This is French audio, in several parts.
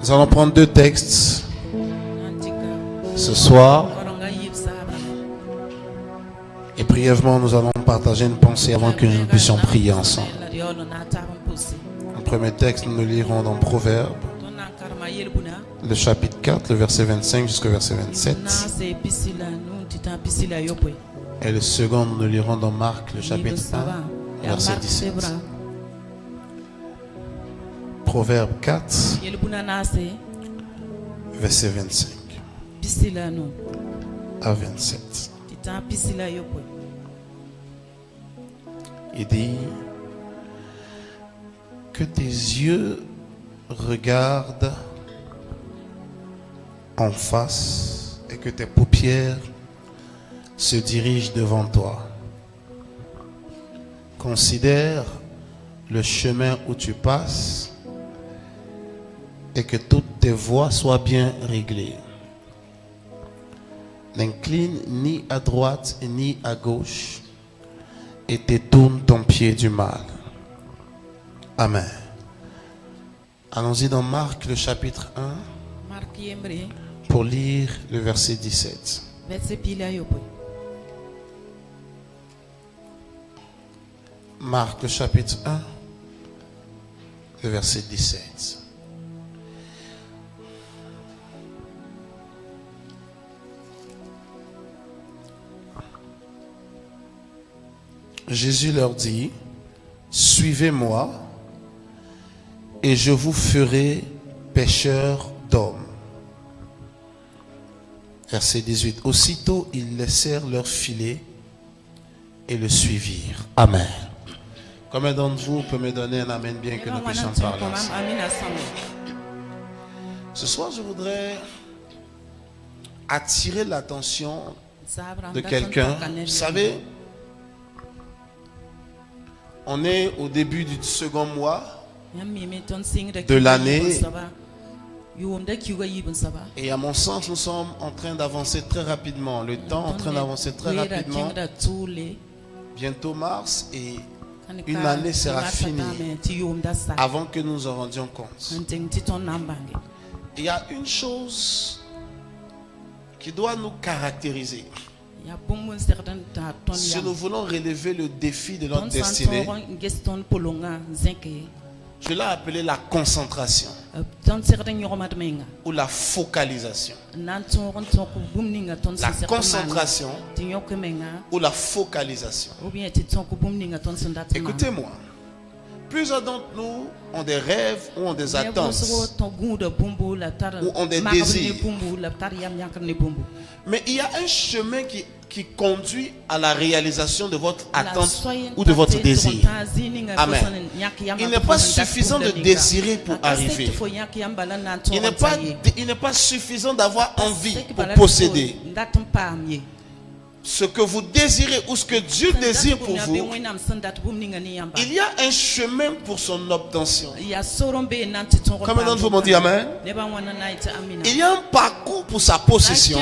Nous allons prendre 2 textes ce soir. Et brièvement, nous allons partager une pensée avant que nous puissions prier ensemble. Le premier texte, nous le lirons dans Proverbes, le chapitre 4, le verset 25 jusqu'au verset 27. Et le second, nous le lirons dans Marc, le chapitre 1, verset 17. Proverbe 4, verset 25 à 27. Il dit que tes yeux regardent en face et que tes paupières se dirigent devant toi. Considère le chemin où tu passes et que toutes tes voies soient bien réglées. N'incline ni à droite ni à gauche et détourne ton pied du mal. Amen. Allons-y dans Marc le chapitre 1 pour lire le verset 17. Marc le chapitre 1, le verset 17. Jésus leur dit, suivez-moi et je vous ferai pécheurs d'hommes. Verset 18. Aussitôt, ils laissèrent leur filet et le suivirent. Amen. Combien d'entre vous peut me donner un amen bien que nous puissions parler ensemble? Ce soir, je voudrais attirer l'attention de quelqu'un. Vous savez, on est au début du second mois de l'année et à mon sens, nous sommes en train d'avancer très rapidement. Le temps est en train d'avancer très rapidement. Bientôt mars et une année sera finie avant que nous en rendions compte. Il y a une chose qui doit nous caractériser. Si nous voulons relever le défi de notre destinée, je l'ai appelé la concentration ou la focalisation. La concentration ou la focalisation. Écoutez-moi. Plusieurs d'entre nous ont des rêves ou ont des attentes ou ont des désirs. Mais il y a un chemin qui conduit à la réalisation de votre attente ou de votre désir. Amen. Il n'est pas suffisant de désirer pour arriver. Il n'est pas suffisant d'avoir envie pour posséder. Ce que vous désirez ou ce que Dieu désire pour vous, il y a un chemin pour son obtention. Combien d'entre vous m'ont dit Amen? Il y a un parcours pour sa possession.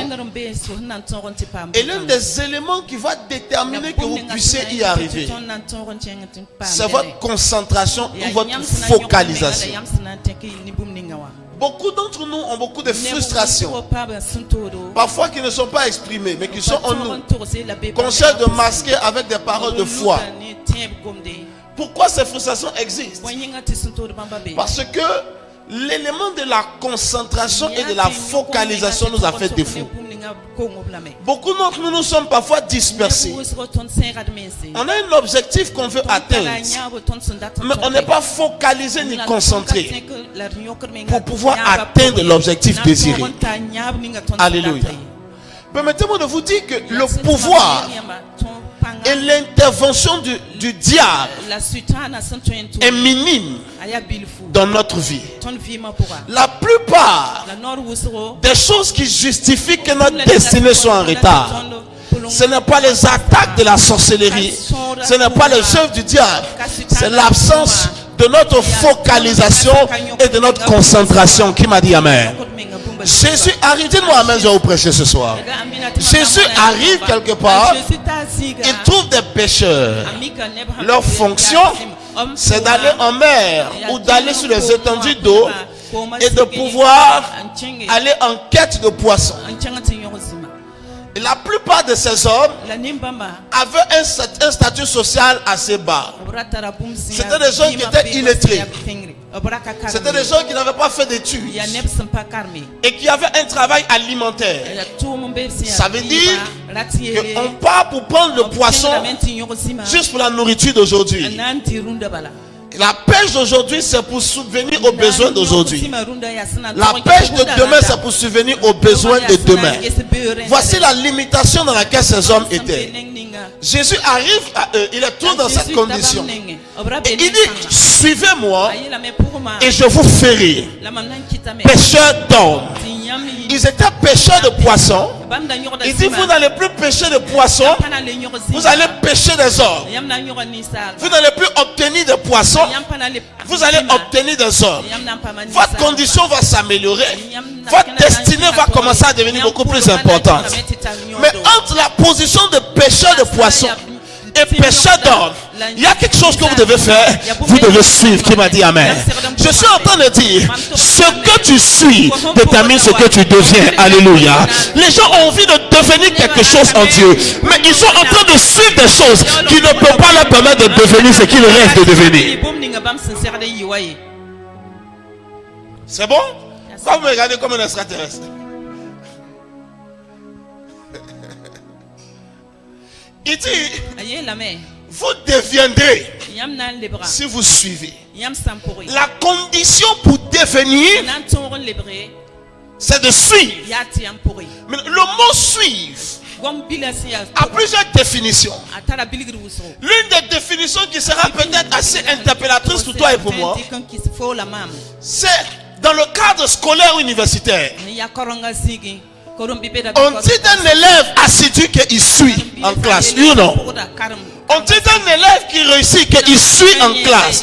Et l'un des éléments qui va déterminer que vous puissiez y arriver, c'est votre concentration ou votre focalisation. Beaucoup d'entre nous ont beaucoup de frustrations, parfois qui ne sont pas exprimées, mais qui sont en nous, qu'on cherche de masquer avec des paroles de foi. Pourquoi ces frustrations existent? Parce que l'élément de la concentration et de la focalisation nous a fait défaut. Beaucoup d'entre nous sommes parfois dispersés. On a un objectif qu'on veut atteindre, mais on n'est pas focalisé ni concentré pour pouvoir atteindre l'objectif désiré. Alléluia. Permettez-moi de vous dire que le pouvoir et l'intervention du diable est minime dans notre vie. La plupart des choses qui justifient que notre destinée soit en retard, ce n'est pas les attaques de la sorcellerie, ce n'est pas les œuvres du diable, c'est l'absence de notre focalisation et de notre concentration. Qui m'a dit Amen? Jésus arrive, dites-moi Amen, je vais vous prêcher ce soir. Jésus arrive quelque part, il trouve des pécheurs. Leur fonction, c'est d'aller en mer ou d'aller sur les étendues d'eau et de pouvoir aller en quête de poissons. Et la plupart de ces hommes avaient un statut social assez bas. C'était des gens qui étaient illettrés. C'était des gens qui n'avaient pas fait d'études et qui avaient un travail alimentaire. Ça veut dire qu'on part pour prendre le poisson juste pour la nourriture d'aujourd'hui. La pêche d'aujourd'hui, c'est pour subvenir aux besoins d'aujourd'hui. La pêche de demain, c'est pour subvenir aux besoins de demain. Voici la limitation dans laquelle ces hommes étaient. Jésus arrive à eux, il est toujours dans cette condition. Et il dit, suivez-moi et je vous ferai pêcheurs d'hommes. Ils étaient pêcheurs de poissons. Il dit, vous n'allez plus pêcher de poissons, vous allez pêcher des hommes. Vous n'allez plus obtenir de poissons, vous allez obtenir des hommes. Votre condition va s'améliorer. Votre destinée va commencer à devenir beaucoup plus importante. Mais entre la position de pêcheur de poissons et pêcheur d'hommes, il y a quelque chose que vous devez faire. Vous devez suivre. Qui m'a dit amen? Je suis en train de dire, ce que tu suis détermine ce que tu deviens. Alléluia. Les gens ont envie de devenir quelque chose en Dieu, mais ils sont en train de suivre des choses qui ne peuvent pas leur permettre de devenir ce qu'ils rêvent de devenir. C'est bon? Quand vous me regardez comme un extraterrestre. Il dit, vous deviendrez si vous suivez. La condition pour devenir, c'est de suivre. Mais le mot suivre a plusieurs définitions. L'une des définitions qui sera peut-être assez interpellatrice pour toi et pour moi, c'est dans le cadre scolaire ou universitaire. On dit d'un élève assidu qu'il suit en classe. You know. On dit d'un élève qui réussit qu'il suit en classe.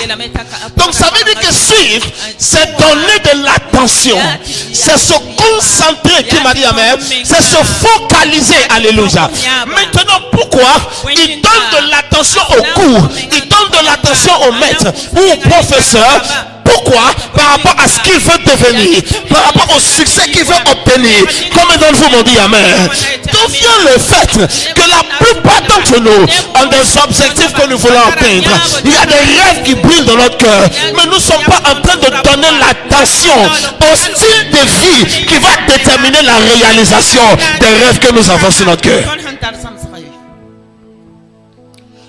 Donc ça veut dire que suivre, c'est donner de l'attention. C'est se concentrer, qui m'a dit amen. C'est se focaliser, alléluia. Maintenant, pourquoi il donne de l'attention au cours, il donne de l'attention au maître ou au professeur? Pourquoi? Par rapport à ce qu'il veut devenir, par rapport au succès qu'il veut obtenir. Combien d'entre vous m'ont dit amen? D'où vient le fait que la plupart d'entre nous ont des objectifs que nous voulons atteindre? Il y a des rêves qui brûlent dans notre cœur, mais nous ne sommes pas en train de donner l'attention au style de vie qui va déterminer la réalisation des rêves que nous avons sur notre cœur.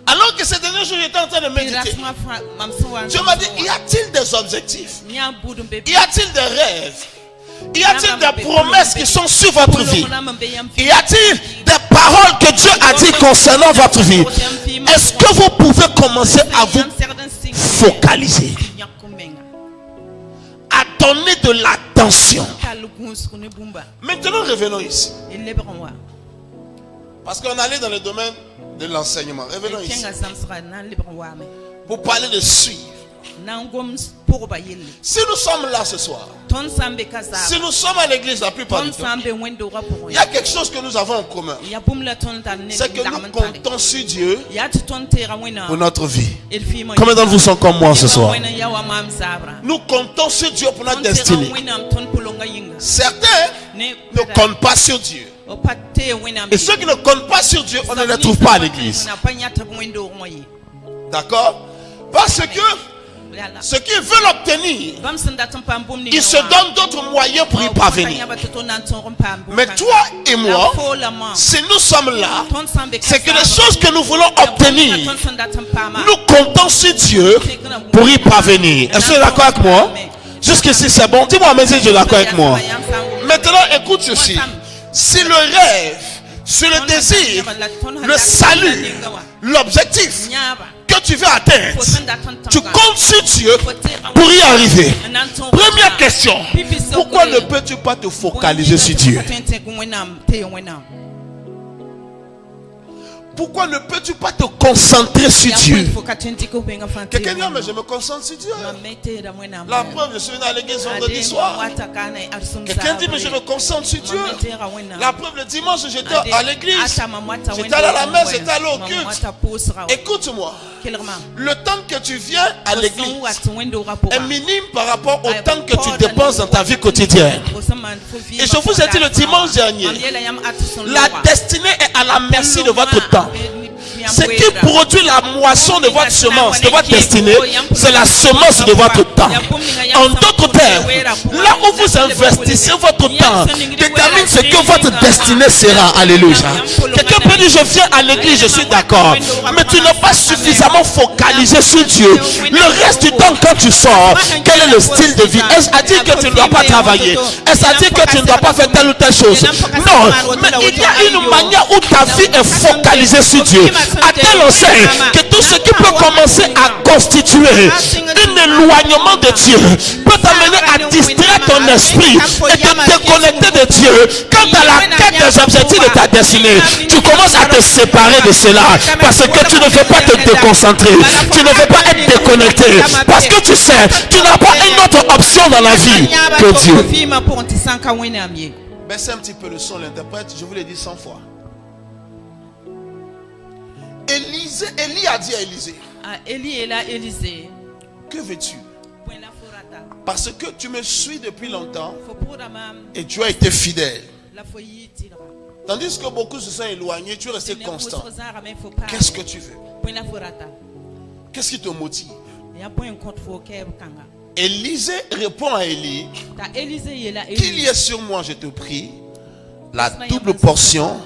Alors que ces derniers jours, j'étais en train de méditer. Dieu m'a dit, y a-t-il des objectifs? Y a-t-il des rêves? Y a-t-il des promesses qui sont sur votre vie? Y a-t-il des paroles que Dieu a dit concernant votre vie? Est-ce que vous pouvez commencer à vous focaliser, à donner de l'attention? Maintenant, revenons ici. Parce qu'on allait dans le domaine de l'enseignement. Revenons ici. Pour parler de suivre. Si nous sommes là ce soir, si nous sommes à l'église la plupart du temps, il y a quelque chose que nous avons en commun. C'est que nous comptons sur Dieu pour notre vie. Combien d'entre vous sont comme moi ce soir? Nous comptons sur Dieu pour notre destinée. Certains ne comptent pas sur Dieu. Et ceux qui ne comptent pas sur Dieu, on ne les trouve pas à l'église. D'accord? Parce que ce qu'ils veulent obtenir, ils se donnent d'autres moyens pour y parvenir. Mais toi et moi, si nous sommes là, c'est que les choses que nous voulons obtenir, nous comptons sur Dieu pour y parvenir. Est-ce que tu es d'accord avec moi? Jusqu'ici c'est bon. Dis-moi mais si tu es d'accord avec moi. Maintenant écoute ceci. Si le rêve, si le désir, le salut, l'objectif que tu veux atteindre, tu comptes sur Dieu pour y arriver. Première question, pourquoi ne peux-tu pas te focaliser sur Dieu? Pourquoi ne peux-tu pas te concentrer sur Dieu? Quelqu'un dit, mais je me concentre sur Dieu. La preuve, je suis venu à l'église vendredi soir. Quelqu'un dit, mais je me concentre sur Dieu. La preuve, le dimanche, j'étais à l'église. J'étais allé à la messe, j'étais allé au culte. Écoute-moi. Le temps que tu viens à l'église est minime par rapport au temps que tu dépenses dans ta vie quotidienne. Et je vous ai dit le dimanche dernier, la destinée est à la merci de votre temps. Ce qui produit la moisson de votre semence, de votre destinée, c'est la semence de votre temps. En d'autres termes, là où vous investissez votre temps détermine ce que votre destinée sera. Alléluia. Quelqu'un peut dire, je viens à l'église, je suis d'accord, mais tu n'es pas suffisamment focalisé sur Dieu. Le reste du temps, quand tu sors, quel est le style de vie? Est-ce à dire que tu ne dois pas travailler? Est-ce à dire que tu ne dois pas faire telle ou telle chose? Non, mais il y a une manière où ta vie est focalisée sur Dieu, à telle enseigne que tout ce qui peut commencer à constituer un éloignement de Dieu peut t'amener à distraire ton esprit et te déconnecter de Dieu. Quant à la quête des objectifs de ta destinée, tu commences à te séparer de cela parce que tu ne veux pas te déconcentrer, tu ne veux pas être déconnecté parce que tu sais, tu n'as pas une autre option dans la vie que Dieu. Baissez un petit peu le son, l'interprète, je vous l'ai dit 100 fois. Élie a dit à Élisée, que veux-tu? Parce que tu me suis depuis longtemps et tu as été fidèle. Tandis que beaucoup se sont éloignés, tu es resté constant. Qu'est-ce que tu veux? Qu'est-ce qui te motive? Élisée répond à Élie, qu'il y ait sur moi, je te prie, la double portion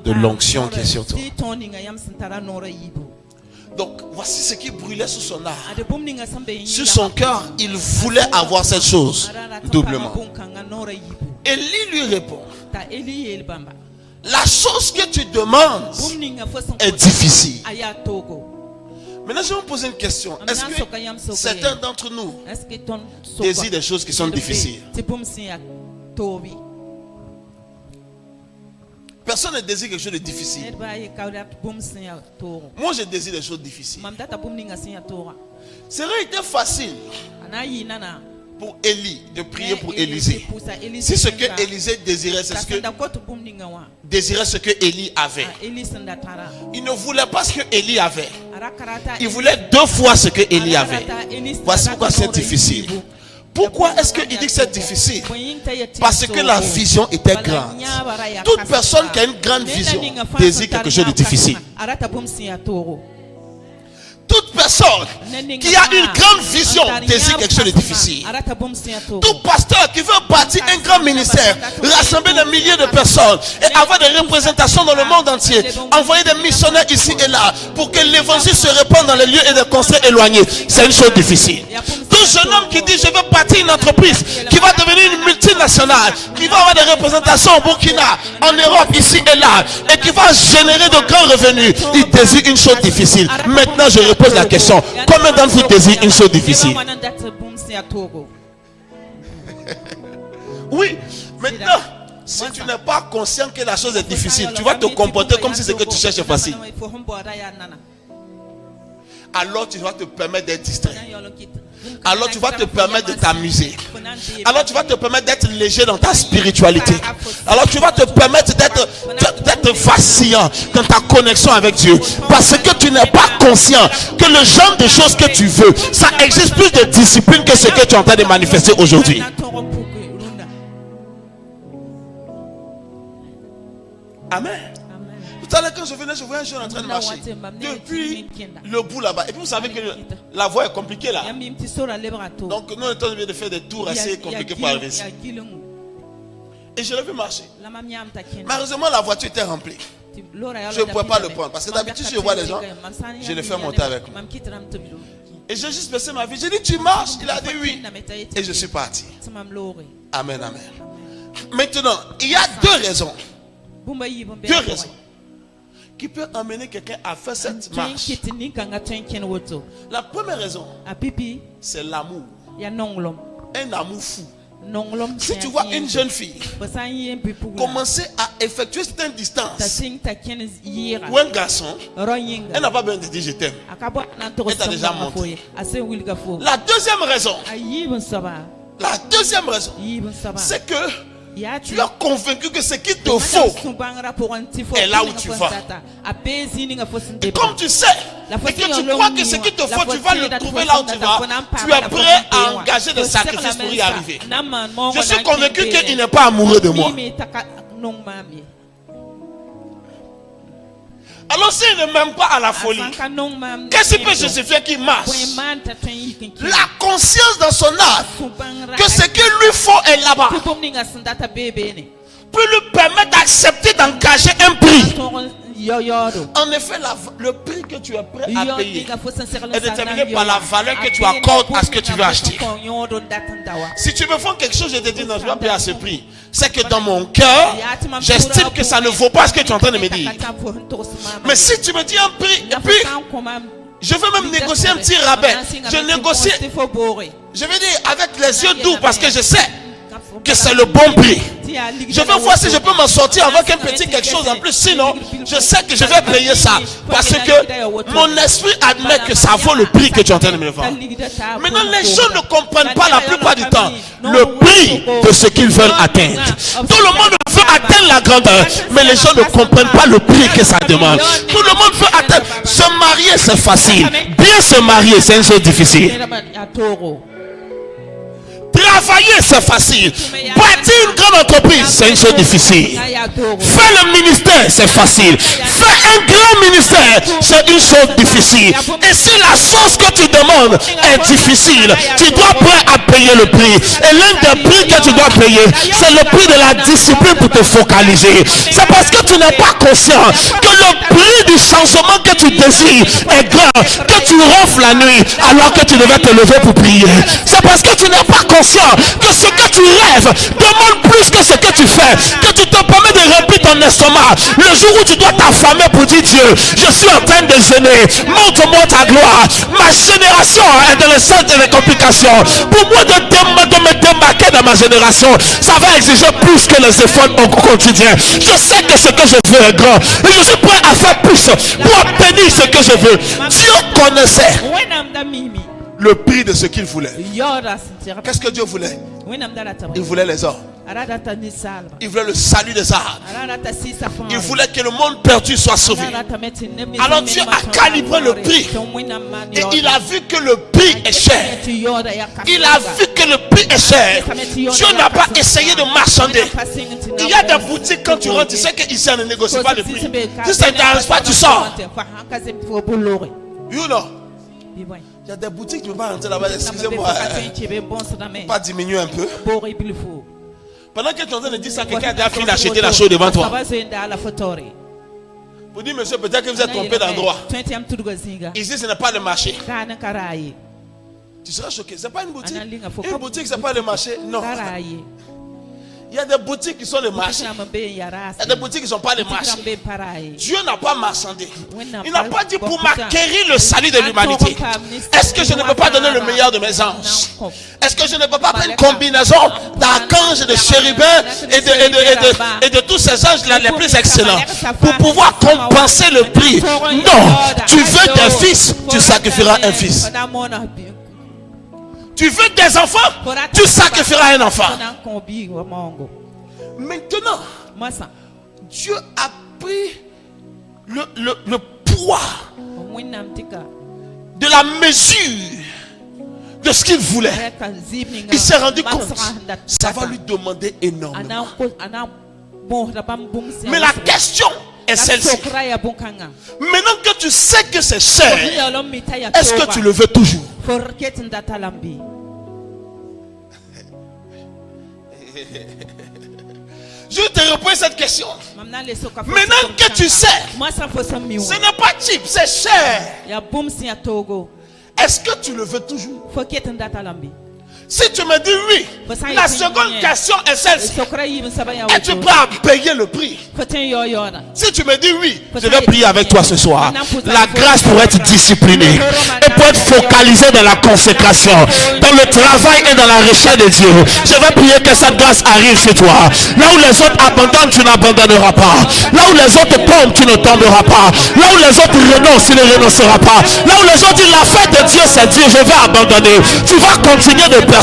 de l'onction qui est sur toi. Donc voici ce qui brûlait sous son âme. Sur son cœur, il voulait avoir cette chose doublement. Élie lui répond, la chose que tu demandes est difficile. Maintenant, je vais vous poser une question. Est-ce que certains d'entre nous désirent des choses qui sont difficiles? Personne ne désire quelque chose de difficile. Moi, je désire des choses difficiles. Ça aurait été facile pour Élie de prier pour Élisée. Si ce que Élisée désirait, c'est ce que désirait ce que Élie avait. Il ne voulait pas ce que Élie avait. Il voulait 2 fois ce que Élie avait. Voici pourquoi c'est difficile. Pourquoi est-ce qu'il dit que c'est difficile? Parce que la vision était grande. Toute personne qui a une grande vision désire quelque chose de difficile. Toute personne qui a une grande vision désire quelque chose de difficile. Tout pasteur qui veut bâtir un grand ministère, rassembler des milliers de personnes et avoir des représentations dans le monde entier, envoyer des missionnaires ici et là pour que l'évangile se répande dans les lieux et des contrées éloignés, c'est une chose difficile. Tout jeune homme qui dit je veux bâtir une entreprise qui va devenir une multinationale, qui va avoir des représentations au Burkina, en Europe, ici et là, et qui va générer de grands revenus, il désire une chose difficile. Maintenant je pose la question, combien d'entre vous désirent une chose difficile? Oui, maintenant, si tu n'es pas conscient que la chose est difficile, tu vas te comporter comme si ce que tu cherches est facile. Alors tu vas te permettre d'être distrait. Alors tu vas te permettre de t'amuser. Alors tu vas te permettre d'être léger dans ta spiritualité. Alors tu vas te permettre d'être vacillant dans ta connexion avec Dieu. Parce que tu n'es pas conscient que le genre de choses que tu veux, ça exige plus de discipline que ce que tu es en train de manifester aujourd'hui. Amen. Tout à l'heure quand je venais, je voyais un jeune en train de marcher depuis le bout là-bas. Et puis vous savez que la voie est compliquée là. Donc nous on est de faire des tours assez compliqués pour arriver ici. Et je l'ai vu marcher. Malheureusement la voiture était remplie. Je ne pouvais pas le prendre. Parce que d'habitude si je vois les gens, je les fais monter avec moi. Et j'ai juste baissé ma vie. J'ai dit tu marches? Il a dit oui. Et je suis parti. Amen, amen. Maintenant, il y a 2 raisons. 2 raisons qui peut amener quelqu'un à faire cette marche. La première raison, c'est l'amour. Un amour fou. Si tu vois une jeune fille commencer à effectuer certaines distances ou un garçon, elle n'a pas besoin de dire je t'aime. Elle t'a déjà montré. La deuxième raison, c'est que tu as convaincu que ce qu'il te faut est là où tu vas. Et comme tu sais et que tu crois que ce qu'il te faut, tu vas le trouver là où tu vas, tu es prêt à engager des sacrifices pour y arriver. Je suis convaincu qu'il n'est pas amoureux de moi. Alors s'il ne m'aime pas à la folie, qu'est-ce qui peut justifier qu'il marche? La conscience dans son âme que ce qu'il lui faut est là-bas peut lui permettre d'accepter d'engager un prix. En effet, le prix que tu es prêt à payer est déterminé par la valeur que tu accordes à ce que tu veux acheter. Si tu me vends quelque chose, je te dis non, je ne vais pas payer à ce prix. C'est que dans mon cœur, j'estime que ça ne vaut pas ce que tu es en train de me dire. Mais si tu me dis un prix, et puis je veux même négocier un petit rabais, je négocie, je veux dire avec les yeux doux parce que je sais que c'est le bon prix. Je veux voir si je peux m'en sortir avec un petit quelque chose en plus. Sinon, je sais que je vais payer ça. Parce que mon esprit admet que ça vaut le prix que tu es en train de me vendre. Maintenant, les gens ne comprennent pas la plupart du temps le prix de ce qu'ils veulent atteindre. Tout le monde veut atteindre la grandeur, mais les gens ne comprennent pas le prix que ça demande. Tout le monde veut atteindre. Se marier, c'est facile. Bien se marier, c'est une chose difficile. Travailler, c'est facile. Bâtir une grande entreprise, c'est une chose difficile. Faire le ministère, c'est facile. Faire un grand ministère, c'est une chose difficile. Et si la chose que tu demandes est difficile, tu dois prêt à payer le prix. Et l'un des prix que tu dois payer, c'est le prix de la discipline pour te focaliser. C'est parce que tu n'es pas conscient que le prix du changement que tu désires est grand, que tu ronfles la nuit alors que tu devais te lever pour prier. C'est parce que tu n'es pas conscient que ce que tu rêves demande plus que ce que tu fais, que tu te permets de remplir ton estomac le jour où tu dois t'affamer pour dire Dieu, je suis en train de jeûner, montre-moi ta gloire. Ma génération est dans le centre des complications. Pour moi de me démarquer dans ma génération, ça va exiger plus que les efforts au quotidien. Je sais que ce que je veux est grand et je suis prêt à faire plus pour obtenir ce que je veux. Dieu connaissait le prix de ce qu'il voulait. Qu'est-ce que Dieu voulait? Il voulait les hommes. Il voulait le salut des âmes. Il voulait que le monde perdu soit sauvé. Alors Dieu a calibré le prix. Et il a vu que le prix est cher. Il a vu que le prix est cher. Dieu n'a pas essayé de marchander. Il y a des boutiques, quand tu rentres, tu sais qu'ici on ne négocie pas le prix. Si ça ne t'arrange pas, tu sors. You know. Il y a des boutiques, tu ne peux pas rentrer là-bas. Excusez-moi. Pas diminuer un peu. Pendant que tu es en train de dire ça, quelqu'un a déjà fini d'acheter la chose devant toi. Vous dites, monsieur, peut-être que vous êtes trompé d'endroit. Ici, ce n'est pas le marché. Tu seras choqué. Ce n'est pas une boutique. Une boutique, ce n'est pas le marché. Non. Il y a des boutiques qui sont les marchés. Il y a des boutiques qui ne sont pas les marchés. Dieu n'a pas marchandé. Il n'a pas dit pour m'acquérir le salut de l'humanité. Est-ce que je ne peux pas donner le meilleur de mes anges? Est-ce que je ne peux pas faire une combinaison d'archanges, de chérubins et de tous ces anges là les plus excellents pour pouvoir compenser le prix? Non. Tu veux des fils, tu sacrifieras un fils. Tu veux des enfants, tu sacrifieras un enfant. Maintenant, Dieu a pris le poids de la mesure de ce qu'il voulait. Il s'est rendu compte, ça va lui demander énormément. Mais la question est celle-ci. Maintenant que tu sais que c'est cher, est-ce que tu le veux toujours? Je te réponds cette question. Maintenant que tu sais, ce n'est pas cheap, c'est cher. Est-ce que tu le veux toujours? Si tu me dis oui, la seconde question est celle-ci. Es-tu prêt à payer le prix? Si tu me dis oui, je vais prier avec toi ce soir. La grâce pour être discipliné et pour être focalisé dans la consécration, dans le travail et dans la recherche de Dieu. Je vais prier que cette grâce arrive chez toi. Là où les autres abandonnent, tu n'abandonneras pas. Là où les autres tombent, tu ne tomberas pas. Là où les autres renoncent, tu ne renonceras pas. Là où les autres disent la fête de Dieu, c'est Dieu, je vais abandonner. Tu vas continuer de persister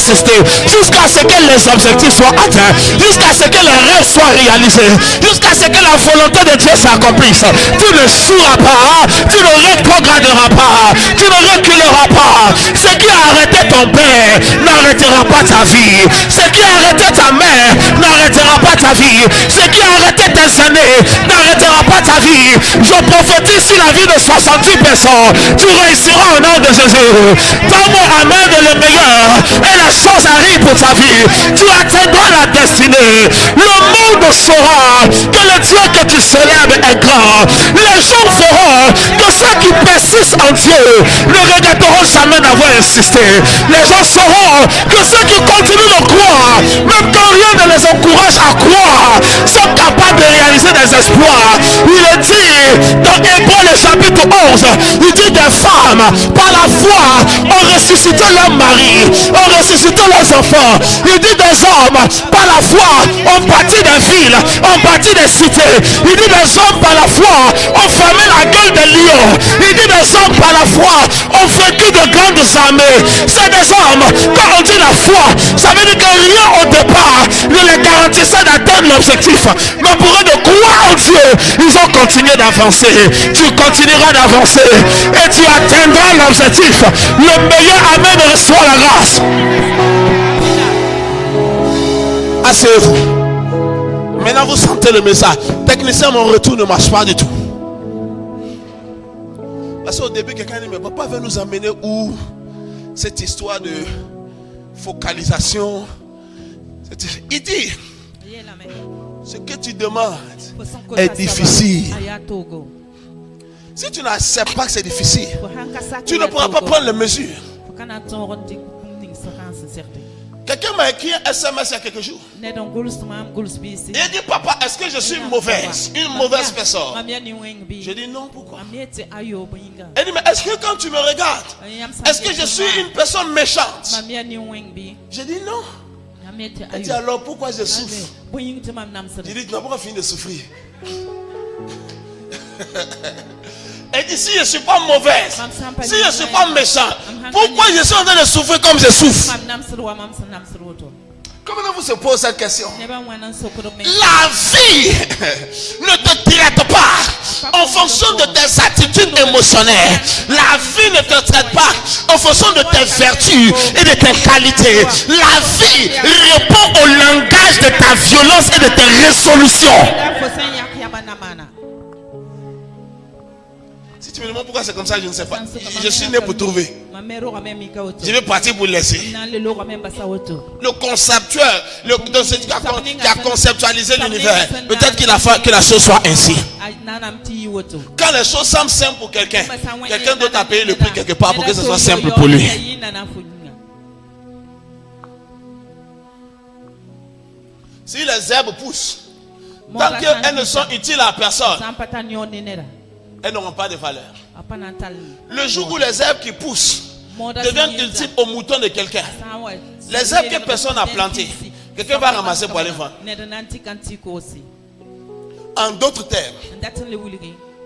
jusqu'à ce que les objectifs soient atteints, jusqu'à ce que les rêves soient réalisés, jusqu'à ce que la volonté de Dieu s'accomplisse. Tu ne choueras pas, tu ne rétrograderas pas, tu ne reculeras pas. Ce qui a arrêté ton père n'arrêtera pas ta vie. Ce qui a arrêté ta mère n'arrêtera pas ta vie. Ce qui a arrêté tes années n'arrêtera pas ta vie. Je prophétise sur la vie de 70 personnes. Tu réussiras au nom de Jésus. Donne-moi amen de le meilleur et la chose arrive pour ta vie. Tu atteindras la destinée. Le monde saura que le Dieu que tu célèbres est grand. Les gens verront que ceux qui persistent en Dieu ne regretteront jamais d'avoir insisté. Les gens sauront que ceux qui continuent de croire, même quand rien ne les encourage à croire, sont capables de réaliser des exploits. Il est dit dans Hébreux le chapitre 11, il dit des femmes par la foi ont ressuscité leur mari, ont ressuscité leurs enfants. Il dit des hommes par la foi ont bâti des villes, ont bâti des cités. Il dit des hommes par la foi ont fermé la gueule des lions. Il dit des hommes par la foi ont vaincu de grandes armées. C'est des hommes, quand on dit la foi, ça veut dire que rien au départ ne les garantissait d'atteindre l'objectif, mais pour eux de croire en Dieu, ils ont continué d'avancer. Tu continueras d'avancer et tu atteindras l'objectif. Le meilleur amen de reçoit la grâce. Asseyez-vous. Maintenant vous sentez le message. Technicien, mon retour ne marche pas du tout. Parce qu'au début quelqu'un dit mais papa veut nous amener où? Cette histoire de focalisation. Il dit ce que tu demandes est difficile. Si tu n'acceptes pas que c'est difficile, tu ne pourras pas prendre les mesures. Quelqu'un m'a écrit un SMS il y a quelques jours. Il dit papa, est-ce que je suis mauvaise, une mauvaise personne? Je dis non, pourquoi? Il dit mais est-ce que quand tu me regardes, est-ce que je suis une personne méchante? Je dis non. Il dit alors pourquoi je souffre? Je dis tu n'as pas fini de souffrir. Et dit si je ne suis pas mauvaise, si je ne suis pas méchant, pourquoi je suis en train de souffrir comme je souffre? Comment vous se pose cette question? La vie ne te traite pas en fonction de tes attitudes émotionnelles. La vie ne te traite pas en fonction de tes vertus et de tes qualités. La vie répond au langage de ta violence et de tes résolutions. Si tu me demandes pourquoi c'est comme ça, je ne sais pas. Je suis né pour trouver. Je vais partir pour laisser. Le conceptuel, qui a conceptualisé l'univers, peut-être qu'il a fait que la chose soit ainsi. Quand les choses semblent simples pour quelqu'un, quelqu'un d'autre a payé le prix quelque part pour que ce soit simple pour lui. Si les herbes poussent, tant qu'elles ne sont utiles à personne, elles n'auront pas de valeur. Le jour où les herbes qui poussent deviennent utiles aux moutons de quelqu'un, les herbes que personne n'a plantées, quelqu'un va ramasser pour aller vendre. En d'autres termes,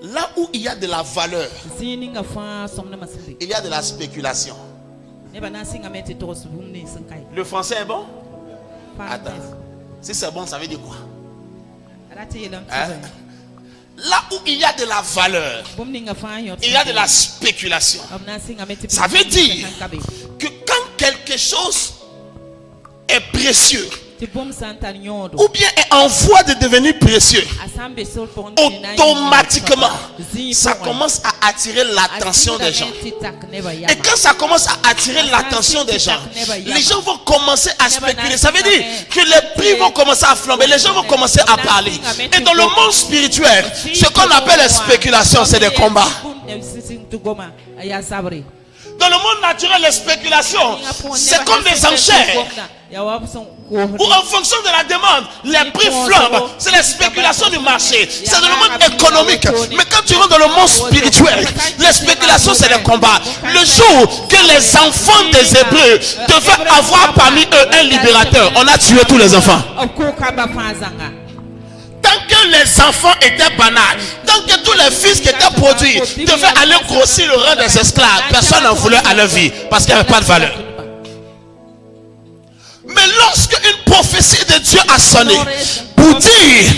là où il y a de la valeur, il y a de la spéculation. Le français est bon? Attends. Si c'est bon, ça veut dire quoi? Hein? Là où il y a de la valeur, il y a de la spéculation. Ça veut dire que quand quelque chose est précieux, ou bien est en voie de devenir précieux, automatiquement, ça commence à attirer l'attention des gens. Et quand ça commence à attirer l'attention des gens, les gens vont commencer à spéculer. Ça veut dire que les prix vont commencer à flamber, les gens vont commencer à parler. Et dans le monde spirituel, ce qu'on appelle les spéculations, c'est des combats. Dans le monde naturel, les spéculations, c'est comme des enchères. Ou en fonction de la demande, les prix flambent. C'est les spéculations du marché. C'est dans le monde économique. Mais quand tu rentres dans le monde spirituel, les spéculations, c'est les combats. Le jour que les enfants des Hébreux devaient avoir parmi eux un libérateur, on a tué tous les enfants. Tant que les enfants étaient banals, tant que tous les fils qui étaient produits devaient aller grossir le rang des esclaves, personne n'en voulait à leur vie parce qu'il n'y avait pas de valeur. Mais lorsque une prophétie de Dieu a sonné pour dire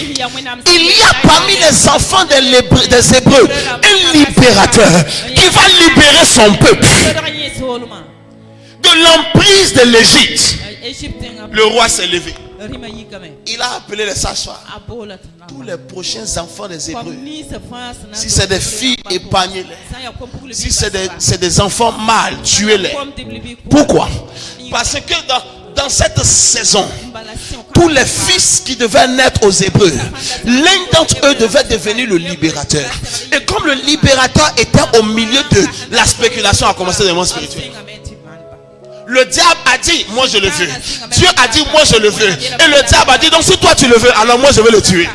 il y a parmi les enfants des Hébreux un libérateur qui va libérer son peuple de l'emprise de l'Égypte, le roi s'est levé. Il a appelé les sages-femmes. Tous les prochains enfants des Hébreux, si c'est des filles, épargnez-les. Si c'est des enfants mâles, tuez-les. Pourquoi? Parce que dans cette saison, tous les fils qui devaient naître aux Hébreux, l'un d'entre eux devait devenir le libérateur. Et comme le libérateur était au milieu de la spéculation, a commencé dans le monde spirituel. Le diable a dit, moi je le veux. Dieu a dit, moi je le veux. Et le diable a dit, donc si toi tu le veux, alors moi je vais le tuer.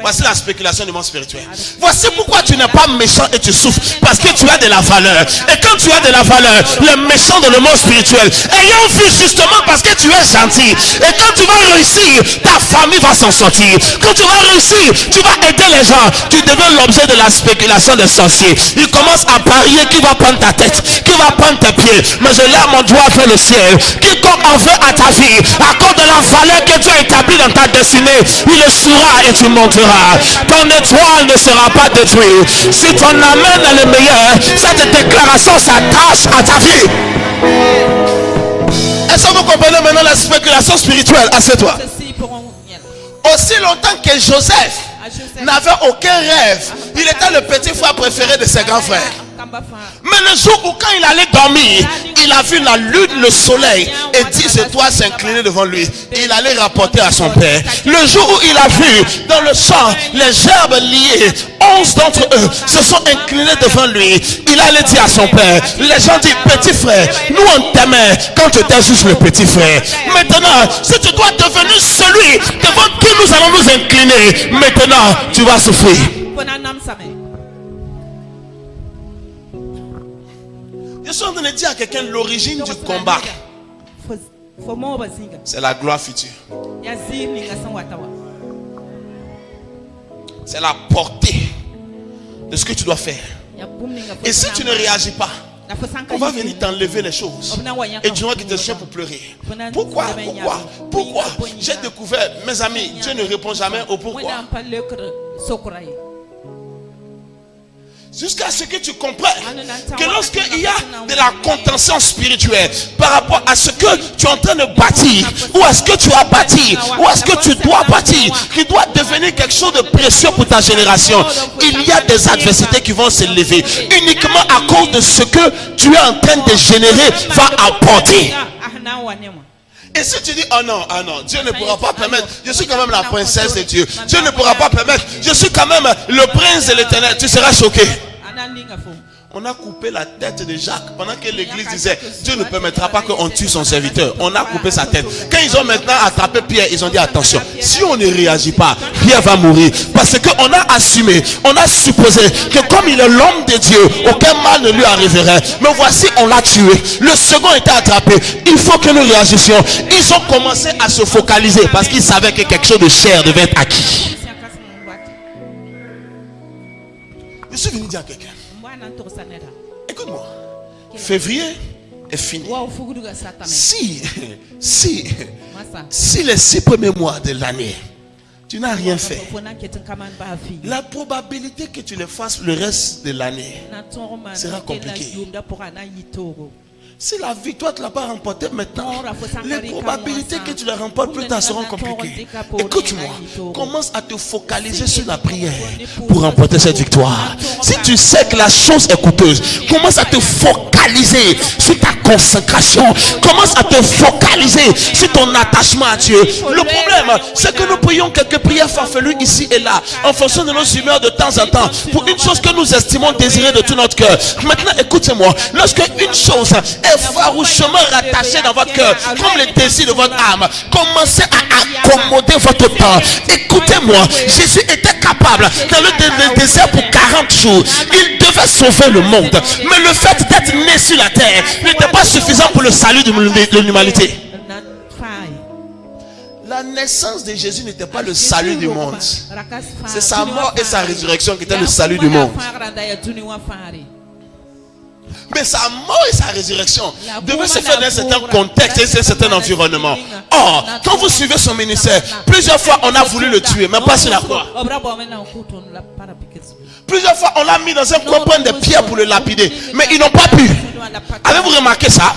Voici la spéculation du monde spirituel. Voici pourquoi tu n'es pas méchant et tu souffres. Parce que tu as de la valeur. Et quand tu as de la valeur, les méchants dans le monde spirituel ayant vu justement parce que tu es gentil. Et quand tu vas réussir, ta famille va s'en sortir. Quand tu vas réussir, tu vas aider les gens. Tu deviens l'objet de la spéculation des sorciers. Ils commencent à parier qui va prendre ta tête, qui va prendre tes pieds. Mais je lève mon doigt vers le ciel. Quiconque en veut à ta vie, à cause de la valeur que Dieu a établie dans ta destinée, il le saura et tu monteras. Ton étoile ne sera pas détruite. Si ton amène est le meilleur, cette déclaration s'attache à ta vie. Est-ce que vous comprenez maintenant la spéculation spirituelle? Assieds-toi. Aussi longtemps que Joseph n'avait aucun rêve, il était le petit frère préféré de ses grands frères. Mais le jour où quand il allait dormir, il a vu la lune, le soleil et 10 étoiles s'incliner devant lui. Il allait rapporter à son père. Le jour où il a vu dans le champ les gerbes liées, 11 d'entre eux se sont inclinés devant lui. Il allait dire à son père, les gens disent, petit frère, nous on t'aimait quand tu étais juste le petit frère. Maintenant, si tu dois devenir celui devant qui nous allons nous incliner, maintenant tu vas souffrir. Je suis en train de dire à quelqu'un l'origine du combat. C'est la gloire future. C'est la portée de ce que tu dois faire. Et si tu ne réagis pas, on va venir t'enlever les choses. Et tu vois qu'il te cherche pour pleurer. Pourquoi? J'ai découvert, mes amis, Dieu ne répond jamais au pourquoi. Jusqu'à ce que tu comprennes que lorsqu'il y a de la contention spirituelle par rapport à ce que tu es en train de bâtir, ou à ce que tu as bâti, ou à ce que tu dois bâtir, qui doit devenir quelque chose de précieux pour ta génération, il y a des adversités qui vont s'élever uniquement à cause de ce que tu es en train de générer va apporter. Et si tu dis, oh non, Dieu ne pourra pas permettre, je suis quand même la princesse de Dieu, Dieu ne pourra pas permettre, je suis quand même le prince de l'Éternel, tu seras choqué. On a coupé la tête de Jacques pendant que l'église disait, Dieu ne permettra pas qu'on tue son serviteur. On a coupé sa tête. Quand ils ont maintenant attrapé Pierre, ils ont dit, attention, si on ne réagit pas, Pierre va mourir. Parce qu'on a assumé, on a supposé que comme il est l'homme de Dieu, aucun mal ne lui arriverait. Mais voici, on l'a tué. Le second était attrapé. Il faut que nous réagissions. Ils ont commencé à se focaliser parce qu'ils savaient que quelque chose de cher devait être acquis. Je suis venu dire à quelqu'un, écoute-moi, février est fini. Si les 6 premiers mois de l'année, tu n'as rien fait, la probabilité que tu le fasses le reste de l'année sera compliquée. Si la victoire tu ne l'as pas remportée maintenant, les probabilités que tu la remportes plus tard seront compliquées. Écoute-moi, commence à te focaliser sur la prière pour remporter cette victoire. Si tu sais que la chose est coûteuse, commence à te focaliser sur ta consécration. Commence à te focaliser sur ton attachement à Dieu. Le problème, c'est que nous prions quelques prières farfelues ici et là, en fonction de nos humeurs de temps en temps, pour une chose que nous estimons désirer de tout notre cœur. Maintenant, écoutez-moi, lorsque une chose est farouchement rattachée dans votre cœur, comme les désirs de votre âme, commencez à accommoder votre temps. Écoutez-moi, Jésus était capable dans le désert pour 40 jours. Il devait sauver le monde, mais le fait d'être né sur la terre n'était pas suffisant pour le salut de l'humanité. La naissance de Jésus n'était pas le salut du monde. C'est sa mort et sa résurrection qui étaient le salut du monde. Mais sa mort et sa résurrection devaient se faire dans un certain contexte et un certain environnement. Or, quand vous suivez son ministère, plusieurs fois on a voulu le tuer, mais pas sur la croix. Plusieurs fois on l'a mis dans un coin, prendre des pierres pour le lapider, mais ils n'ont pas pu. Avez-vous remarqué ça?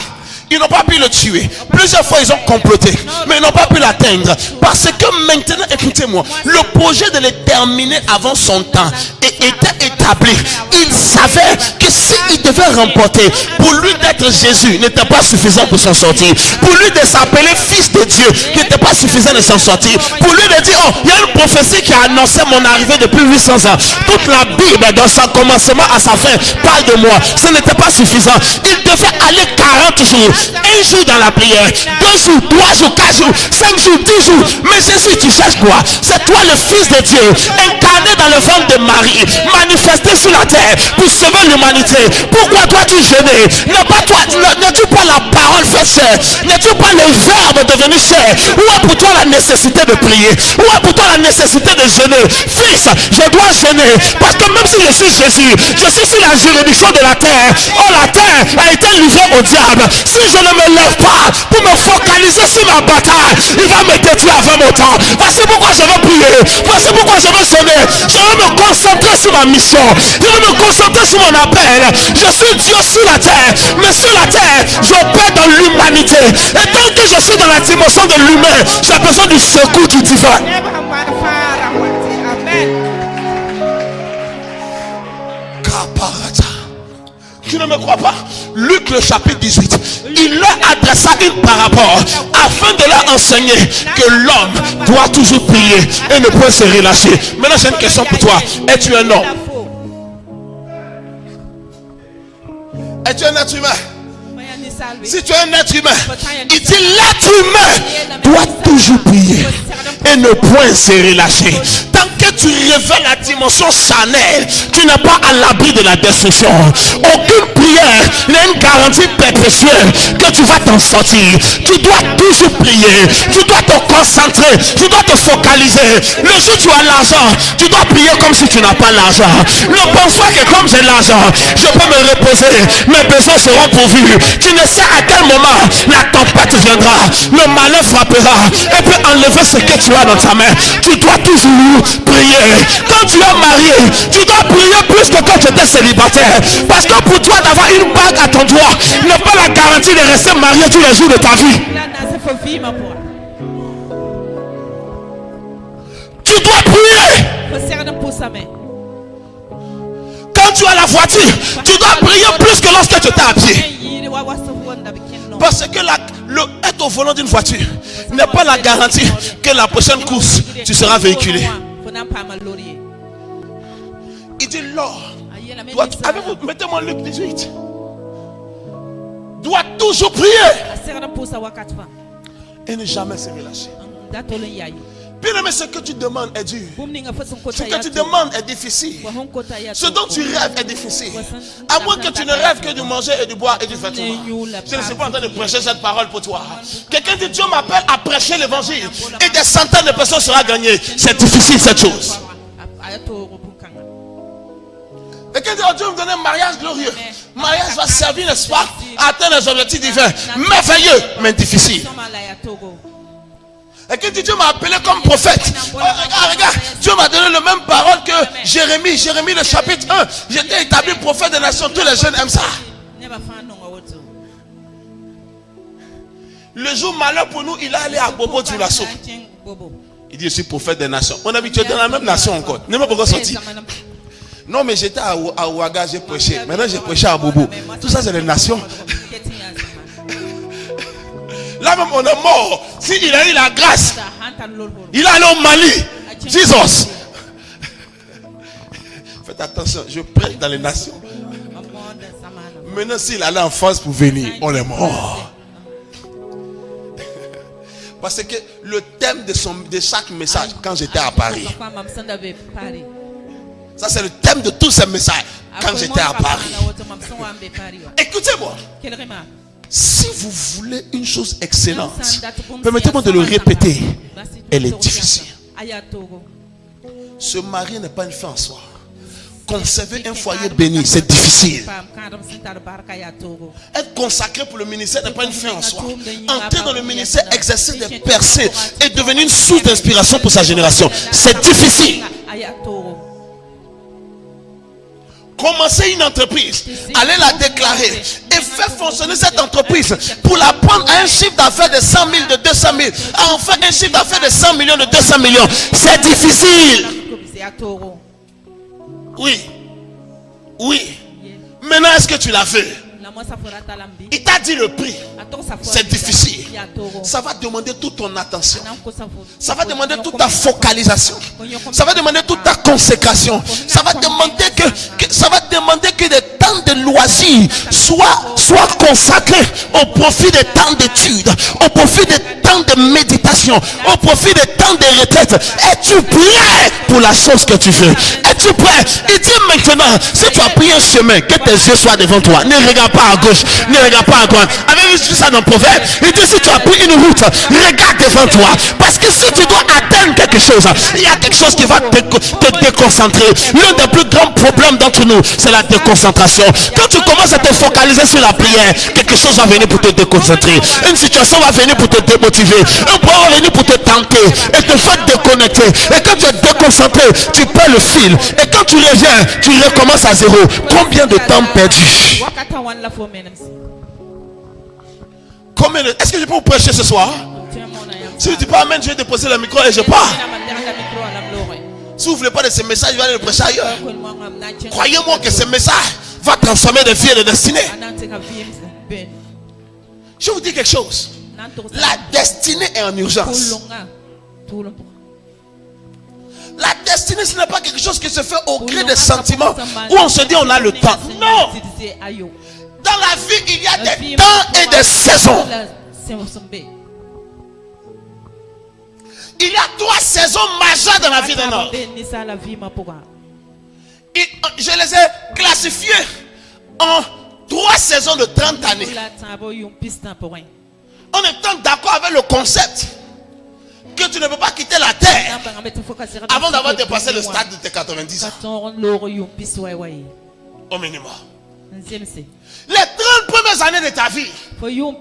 Ils n'ont pas pu le tuer. Plusieurs fois ils ont comploté, mais ils n'ont pas pu l'atteindre. Parce que maintenant, écoutez-moi, le projet de le terminer avant son temps était établi. Il savait que s'il devait remporter, pour lui d'être Jésus n'était pas suffisant pour s'en sortir. Pour lui de s'appeler fils de Dieu n'était pas suffisant de s'en sortir. Pour lui de dire, oh, il y a une prophétie qui a annoncé mon arrivée depuis 800 ans. Toute la Bible, dans son commencement à sa fin, parle de moi. Ce n'était pas suffisant. Il devait aller 40 jours. Un jour dans la prière, 2 jours, 3 jours, 4 jours, 5 jours, 10 jours. Mais Jésus, tu cherches quoi? C'est toi le Fils de Dieu, incarné dans le ventre de Marie, manifesté sur la terre pour sauver l'humanité. Pourquoi toi tu jeûnes? N'es-tu pas la parole faite chair? N'es-tu pas le verbe devenu chair? Où est pour toi la nécessité de prier? Où est pour toi la nécessité de jeûner? Fils, je dois jeûner parce que même si je suis Jésus, je suis sur la juridiction de la terre. Oh, la terre a été livrée au diable. Si je ne me lève pas pour me focaliser sur ma bataille, il va me détruire avant mon temps. Voici pourquoi je veux prier. Voici pourquoi je veux sonner. Je veux me concentrer sur ma mission. Je veux me concentrer sur mon appel. Je suis Dieu sur la terre, mais sur la terre, j'opère dans l'humanité. Et tant que je suis dans la dimension de l'humain, j'ai besoin du secours du divin. Tu ne me crois pas? Luc le chapitre 18, il leur adressa une parabole afin de leur enseigner que l'homme doit toujours prier et ne peut se relâcher. Maintenant j'ai une question pour toi. Es-tu un homme? Es-tu un être humain? Si tu es un être humain, il dit l'être humain doit toujours prier et ne point se relâcher. Tant que tu révèles la dimension charnelle, tu n'es pas à l'abri de la destruction. Aucune prière n'est une garantie perpétuelle que tu vas t'en sortir. Tu dois toujours prier, tu dois te concentrer, tu dois te focaliser. Le jour où tu as l'argent, tu dois prier comme si tu n'as pas l'argent. Ne pense pas que comme j'ai l'argent, je peux me reposer, mes besoins seront pourvus. Tu ne sais à quel moment la tempête viendra, le malheur frappera et peut enlever ce que tu as dans ta main. Tu dois toujours prier. Quand tu es marié, tu dois prier plus que quand tu étais célibataire. Parce que pour toi d'avoir une bague à ton doigt n'est pas la garantie de rester marié tous les jours de ta vie. Tu dois prier. Quand tu as la voiture, tu dois prier plus que lorsque tu étais à pied. Parce que être au volant d'une voiture n'est pas la garantie que la prochaine course tu seras véhiculé. Il dit l'homme, mettez-moi Luc 18, doit toujours prier et ne jamais se relâcher. Bien aimé, ce que tu demandes est dur. Ce que tu demandes est difficile. Ce dont tu rêves est difficile. À moins que tu ne rêves que du manger et du boire et du vêtement. Je ne suis pas en train de prêcher cette parole pour toi. Quelqu'un dit Dieu m'appelle à prêcher l'évangile et des centaines de personnes seront gagnées. C'est difficile cette chose. Quelqu'un dit oh, Dieu me donne un mariage glorieux. Mariage va servir, n'est-ce pas, à atteindre les objectifs divins. Merveilleux, mais difficile. Et que Dieu m'a appelé comme prophète. Regarde, Dieu m'a donné le même parole que Jérémie. Jérémie le chapitre 1. J'étais établi prophète des nations. Tous les jeunes aiment ça. Le jour malheur pour nous, il est allé à Bobo du Lasso. Il dit, je suis prophète des nations. On habite dans la même nation encore. Ne pas pourquoi sortir. Non, mais j'étais à Ouaga, j'ai prêché. Maintenant, j'ai prêché à Bobo. Tout ça, c'est les nations. Là même, on est mort. S'il a eu la grâce, il est allé au Mali. Jesus. Faites attention, je prêche dans les nations. Maintenant, s'il allait en France pour venir, on est mort. Parce que le thème de chaque message, quand j'étais à Paris, ça c'est le thème de tous ces messages, quand j'étais à Paris. Écoutez-moi. Si vous voulez une chose excellente, permettez-moi de le répéter, elle est difficile. Se marier n'est pas une fin en soi. Conserver un foyer béni, c'est difficile. Être consacré pour le ministère n'est pas une fin en soi. Entrer dans le ministère, exercer des percées et devenir une source d'inspiration pour sa génération, c'est difficile. Commencer une entreprise, aller la déclarer et faire fonctionner cette entreprise pour la prendre à un chiffre d'affaires de 100 000, de 200 000, à en faire un chiffre d'affaires de 100 millions, de 200 millions, c'est difficile. Oui. Oui. Maintenant, est-ce que tu l'as fait? Il t'a dit le prix. C'est difficile. Ça va demander toute ton attention. Ça va demander toute ta focalisation. Ça va demander toute ta consécration. Ça va demander que des temps de loisirs soient consacrés au profit des temps d'études, au profit des temps de méditation, au profit des temps de retraite. Es-tu prêt pour la chose que tu fais? Es-tu prêt? Il dit maintenant, si tu as pris un chemin, que tes yeux soient devant toi. Ne regarde pas à gauche, ne regarde pas à droite. Avez-vous vu ça dans le proverbe? Il dit, si tu as pris une route, regarde devant toi. Parce que si tu dois atteindre quelque chose, il y a quelque chose qui va te déconcentrer. L'un des plus grands problèmes d'entre nous, c'est la déconcentration. Quand tu commences à te focaliser sur la prière, quelque chose va venir pour te déconcentrer. Une situation va venir pour te démotiver. Un point va venir pour te tenter et te faire déconnecter. Et quand tu es déconcentré, tu perds le fil. Et quand tu reviens, tu recommences à zéro. Combien de temps perdu? Est-ce que je peux vous prêcher ce soir? Si je ne dis pas amen, je vais déposer le micro et je pars. Si vous ne voulez pas de ce message, je vais aller le prêcher ailleurs. Croyez-moi que ce message va transformer des vies et des destinées. Je vous dis quelque chose. La destinée est en urgence. La destinée, ce n'est pas quelque chose qui se fait au gré des sentiments où on se dit on a le temps. Non. Dans la vie, il y a des temps et des saisons. Il y a 3 saisons majeures dans la vie d'un homme. Je les ai classifiées en 3 saisons de 30 années. On est d'accord avec le concept que tu ne peux pas quitter la terre avant d'avoir dépassé le stade de tes 90 ans. Au minimum. Les 30 premières années de ta vie où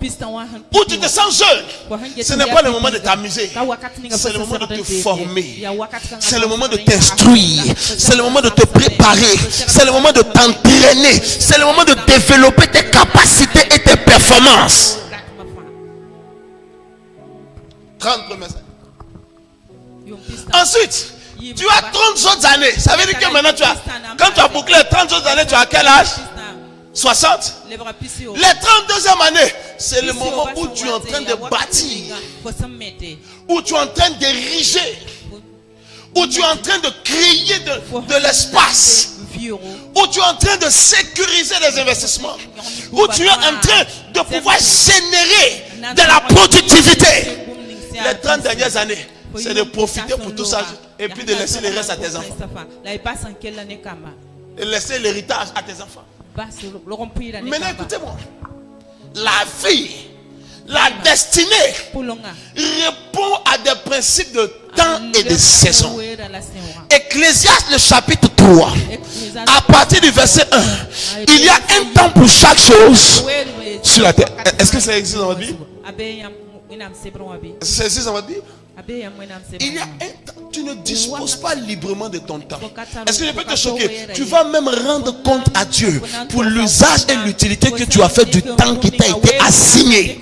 tu te sens jeune, ce n'est pas le moment de t'amuser, c'est le moment de te former, c'est le moment de t'instruire, c'est le moment de te préparer, c'est le moment de t'entraîner, c'est le moment de développer tes capacités et tes performances. 30 premières années. Ensuite, tu as 30 autres années. Ça veut dire que maintenant quand tu as bouclé les 30 autres années, tu as quel âge? 60. Les 32e année, c'est le moment où tu es en train de bâtir, où tu es en train d'ériger, où tu es en train de créer de l'espace, où tu es en train de sécuriser les investissements, où tu es en train de pouvoir générer de la productivité. Les 30 dernières années, c'est de profiter pour tout ça et puis de laisser le reste à tes enfants. De laisser l'héritage à tes enfants. Maintenant, écoutez-moi. La vie, la destinée répond à des principes de temps et de saison. Ecclésiaste, le chapitre 3, à partir du verset 1, il y a un temps pour chaque chose sur la terre. Est-ce que ça existe dans votre Bible? Est-ce que ça existe dans votre Bible? Il y a un temps, tu ne disposes pas librement de ton temps. Est-ce que je peux te choquer? Tu vas même rendre compte à Dieu pour l'usage et l'utilité que tu as fait du temps qui t'a été assigné.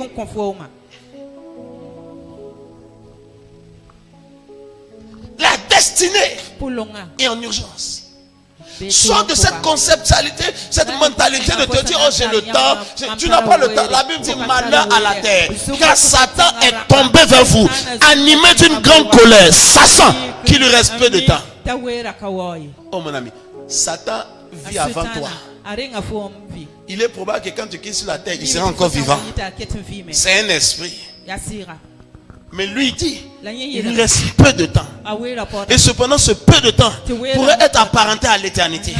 destinée et en urgence. Sors de cette conceptualité, cette mentalité de te dire, oh j'ai le temps. Tu n'as pas le temps. La Bible dit malheur à la terre. Car Satan est tombé vers vous, animé d'une grande colère, sachant qu'il lui reste peu de temps. Oh mon ami, Satan vit avant toi. Il est probable que quand tu quittes sur la terre, il sera encore vivant. C'est un esprit. Mais lui dit, il lui reste peu de temps. Et cependant, ce peu de temps pourrait être apparenté à l'éternité.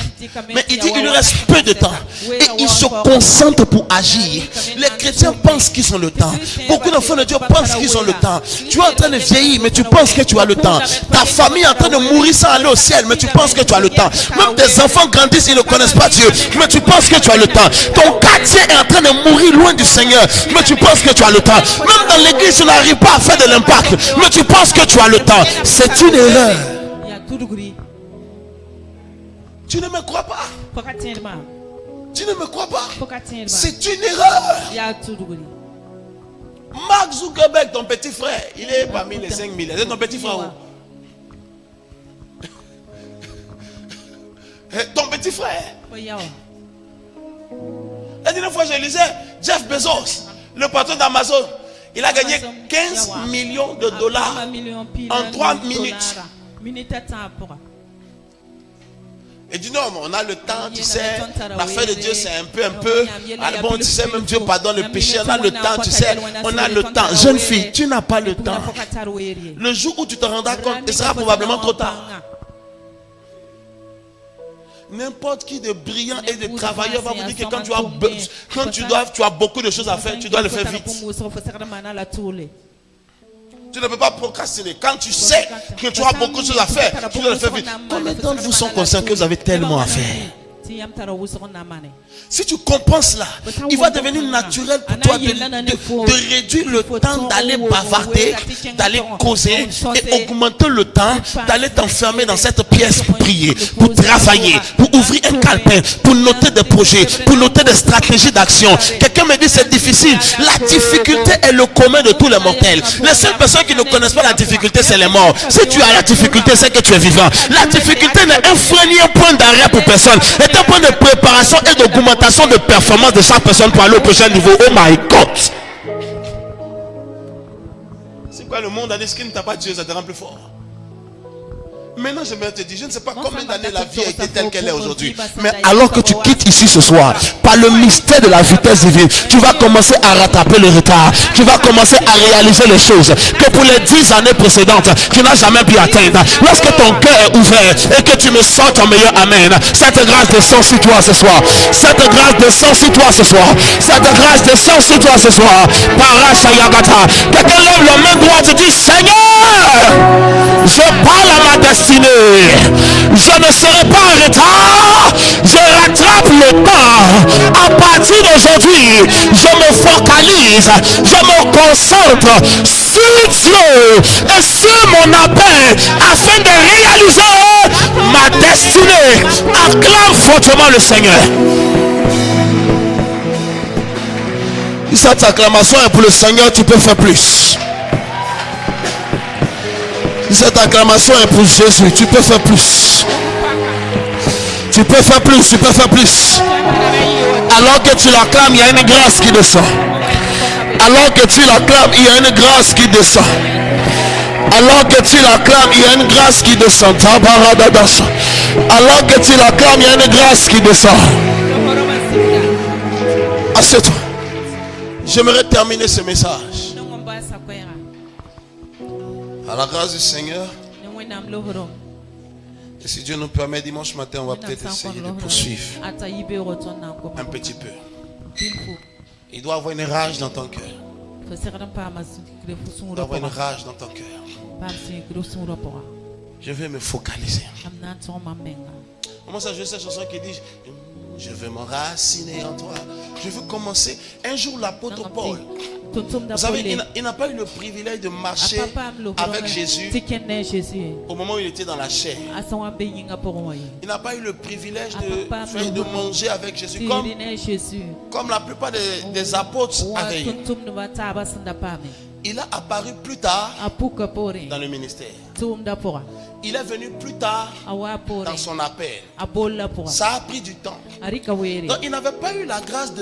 Mais il dit qu'il lui reste peu de temps. Et il se concentre pour agir. Les chrétiens pensent qu'ils ont le temps. Beaucoup d'enfants de Dieu pensent qu'ils ont le temps. Tu es en train de vieillir, mais tu penses que tu as le temps. Ta famille est en train de mourir sans aller au ciel, mais tu penses que tu as le temps. Même tes enfants grandissent, ils ne connaissent pas Dieu, mais tu penses que tu as le temps. Ton quartier est en train de mourir loin du Seigneur, mais tu penses que tu as le temps. Même dans l'église, tu n'arrives pas à faire de l'impact, mais tu penses que tu as le temps. C'est une erreur. Tu ne me crois pas. Tu ne me crois pas. C'est une erreur. Mark Zuckerberg, ton petit frère, il est parmi les 5 milliards. C'est ton petit frère où? Ton petit frère. La dernière fois, je lisais Jeff Bezos, le patron d'Amazon. Il a gagné 15 millions de dollars en 3 minutes. Et dit non, on a le temps, tu sais, l'affaire de Dieu c'est un peu. Alors bon, tu sais, même Dieu pardonne le péché, on a le temps, tu sais, on a le temps. Jeune fille, tu n'as pas le temps. Le jour où tu te rendras compte, ce sera probablement trop tard. N'importe qui de brillant et de travailleur va vous dire que quand tu as beaucoup de choses à faire, tu dois le faire vite. Tu ne peux pas procrastiner. Quand tu sais que tu as beaucoup de choses à faire, tu dois le faire vite. Combien d'entre vous sont conscients que vous avez tellement à faire? Si tu comprends cela, il va devenir naturel pour toi de réduire le temps d'aller bavarder, d'aller causer et augmenter le temps d'aller t'enfermer dans cette pièce pour prier, pour travailler, pour ouvrir un calepin, pour noter des projets, pour noter des stratégies d'action. Quelqu'un me dit c'est difficile. La difficulté est le commun de tous les mortels. Les seules personnes qui ne connaissent pas la difficulté, c'est les morts. Si tu as la difficulté, c'est que tu es vivant. La difficulté n'est un frein ni un point d'arrêt pour personne. C'est un point de préparation et d'augmentation de performance de chaque personne pour aller au prochain niveau. Oh my God! C'est quoi le monde a dit ce qui ne t'a pas Dieu, ça te rend plus fort. Maintenant, je me te dis, je ne sais pas combien d'années la vie a été telle qu'elle est aujourd'hui. Mais alors que tu quittes ici ce soir, par le mystère de la vitesse divine, tu vas commencer à rattraper le retard. Tu vas commencer à réaliser les choses que pour les 10 années précédentes, tu n'as jamais pu atteindre. Lorsque ton cœur est ouvert et que tu me sens ton meilleur amen, cette grâce descend sur toi ce soir. Cette grâce descend sur toi ce soir. Cette grâce descend sur toi ce soir. Parashayagata. Quelqu'un lève la main droite et dit, Seigneur, je parle à ma destinée. Je ne serai pas en retard. Je rattrape le temps. À partir d'aujourd'hui, je me focalise, je me concentre sur Dieu et sur mon appel afin de réaliser ma destinée. Acclame fortement le Seigneur. Si cette acclamation est pour le Seigneur, tu peux faire plus. Si cette acclamation est pour Jésus, tu peux faire plus. Tu peux faire plus, tu peux faire plus. Alors que tu l'acclames, il y a une grâce qui descend. Alors que tu l'acclames, il y a une grâce qui descend. Alors que tu l'acclames, il y a une grâce qui descend. Alors que tu l'acclames, il y a une grâce qui descend. Assieds-toi. J'aimerais terminer ce message. À la grâce du Seigneur. Et si Dieu nous permet, dimanche matin, on va peut-être essayer de poursuivre un petit peu. Il doit avoir une rage dans ton cœur. Il doit avoir une rage dans ton cœur. Je vais me focaliser. Comment ça, je sais cette chanson qui dit je veux m'enraciner en toi. Je veux commencer. Un jour, l'apôtre Paul, vous savez, il n'a pas eu le privilège de marcher avec Jésus au moment où il était dans la chair. Il n'a pas eu le privilège de manger avec Jésus comme la plupart des apôtres avaient eu. il a apparu plus tard dans le ministère. Il est venu plus tard dans son appel. Ça a pris du temps. Donc il n'avait pas eu la grâce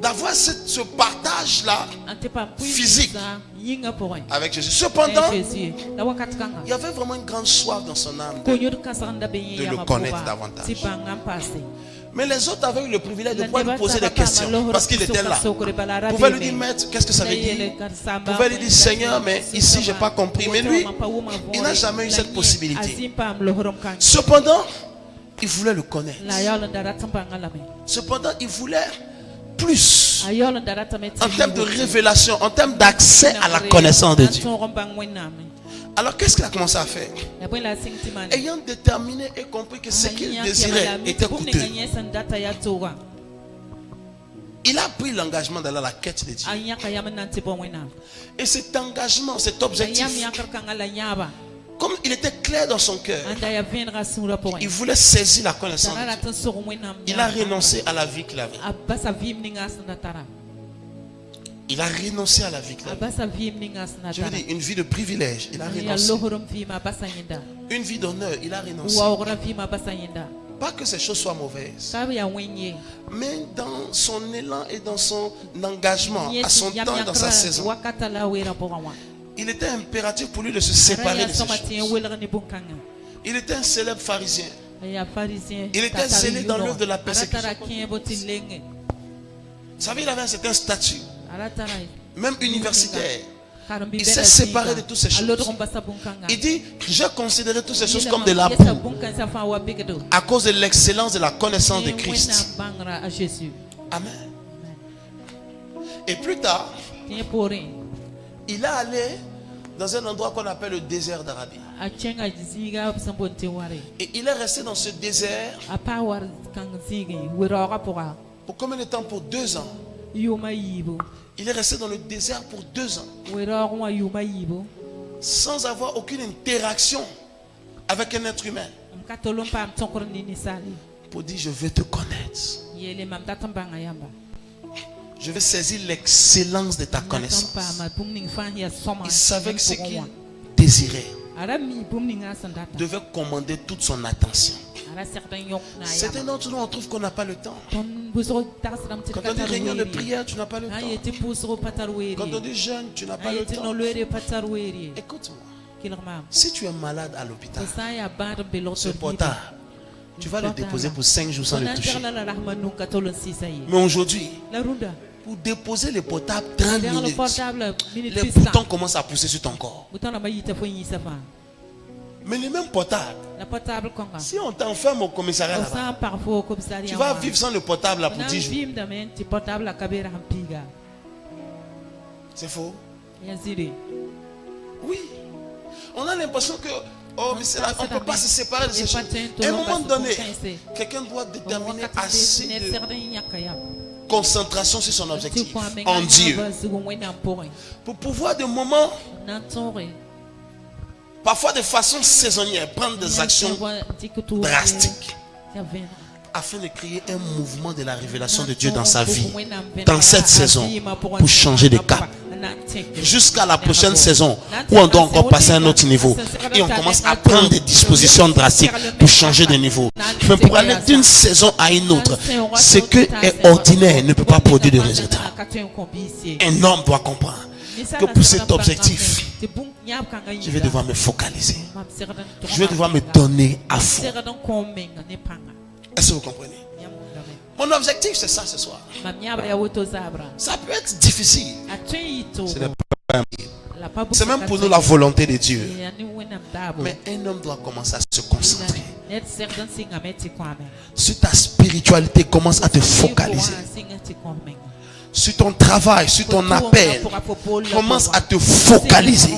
d'avoir ce partage-là physique avec Jésus. Cependant, il y avait vraiment une grande soif dans son âme de le connaître davantage. Mais les autres avaient eu le privilège de pouvoir lui poser des questions parce qu'il était là. Vous pouvez lui dire, maître, qu'est-ce que ça veut dire? Vous pouvez lui dire, Seigneur, mais ici, je n'ai pas compris. Mais lui, il n'a jamais eu cette possibilité. Cependant, il voulait le connaître. Cependant, il voulait plus en termes de révélation, en termes d'accès à la connaissance de Dieu. Alors qu'est-ce qu'il a commencé à faire? Ayant déterminé et compris que ce qu'il désirait était coûteux, il a pris l'engagement d'aller à la quête de Dieu. Et cet engagement, cet objectif, comme il était clair dans son cœur, il voulait saisir la connaissance de Dieu. Il a renoncé à la vie qu'il avait. Il a renoncé à la vie qu'il avait. Je veux dire, une vie de privilège, il a renoncé. Une vie d'honneur, il a renoncé. Pas que ces choses soient mauvaises, mais dans son élan et dans son engagement, à son temps et dans sa saison, il était impératif pour lui de se séparer de ces choses. Il était un célèbre pharisien. Il était zélé dans l'œuvre de la persécution. Vous savez, il avait un certain statut, même universitaire. Il s'est séparé de toutes ces choses. Il dit, j'ai considéré toutes ces choses comme de la boue à cause de l'excellence de la connaissance de Christ. Amen. Et plus tard, il est allé dans un endroit qu'on appelle le désert d'Arabie. Et il est resté dans ce désert pour combien de temps? Pour 2 ans. Il est resté dans le désert pour 2 ans sans avoir aucune interaction avec un être humain pour dire je veux te connaître. Je vais saisir l'excellence de ta connaissance. Il savait que ce qu'il désirait devait commander toute son attention. Certains d'entre nous, on trouve qu'on n'a pas le temps. Quand on dit réunion de prière, tu n'as pas le temps. Quand on dit jeûne, tu n'as pas le temps. Écoute-moi. Si tu es malade à l'hôpital, ce portable, tu vas le déposer pour 5 jours sans le toucher. Mais aujourd'hui, pour déposer le portable 30 minutes, les boutons commencent à pousser sur ton corps. Mais le même portable, si on t'enferme au commissariat là-bas, tu vas vivre sans le portable là pour 10 jours. C'est faux? Oui. On a l'impression que on ne peut pas se séparer de ces choses. À un moment donné, quelqu'un doit déterminer assez de concentration sur son objectif en Dieu pour pouvoir de moments, parfois de façon saisonnière, prendre des actions drastiques afin de créer un mouvement de la révélation de Dieu dans sa vie, dans cette saison, pour changer de cap. Jusqu'à la prochaine saison où on doit encore passer à un autre niveau et on commence à prendre des dispositions drastiques pour changer de niveau. Mais pour aller d'une saison à une autre, ce qui est ordinaire ne peut pas produire de résultats. Un homme doit comprendre que pour cet objectif, je vais devoir me focaliser. Je vais devoir me donner à fond. Est-ce que vous comprenez? Mon objectif, c'est ça ce soir. Ça peut être difficile. C'est même pour nous la volonté de Dieu. Mais un homme doit commencer à se concentrer. Sur ta spiritualité, commence à te focaliser. Sur ton travail, sur ton appel, commence à te focaliser.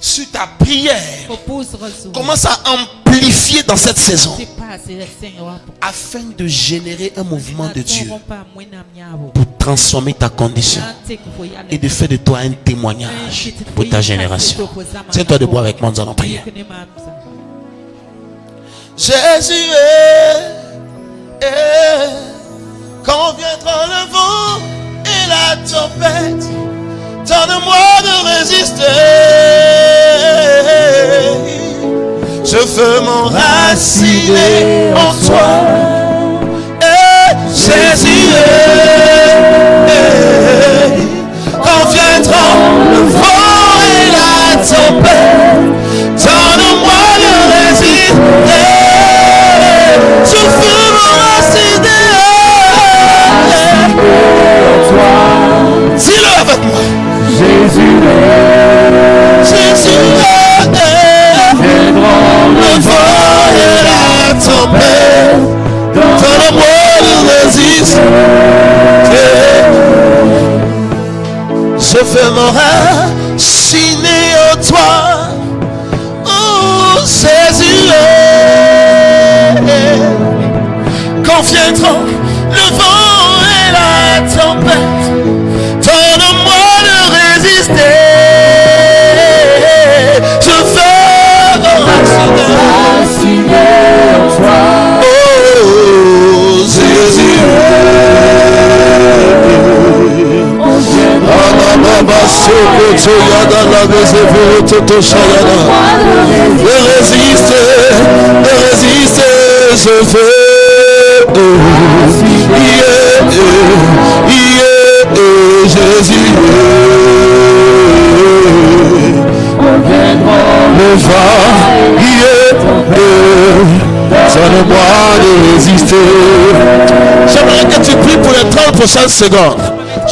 Sur ta prière, commence à amplifier dans cette saison afin de générer un mouvement de Dieu pour transformer ta condition et de faire de toi un témoignage pour ta génération. Tiens-toi debout avec moi, nous allons prier. Jésus est, quand viendra le vent veux m'enraciner en toi. Jésus, quand viendront le vent et la tempête, donne-moi de résister. Je veux m'enraciner en toi. Dis-le avec moi. Jésus, viendront le vent et la tempête, donne-moi de résister. Je veux m'enraciner en toi. Oh Jésus, quand viendront le vent et la tempête, donne-moi de résister. Je veux m'enraciner en toi. Oh Jésus, de résister, je veux. Jésus, le vent, donne-moi de résister. J'aimerais que tu pries pour les 30 prochaines secondes.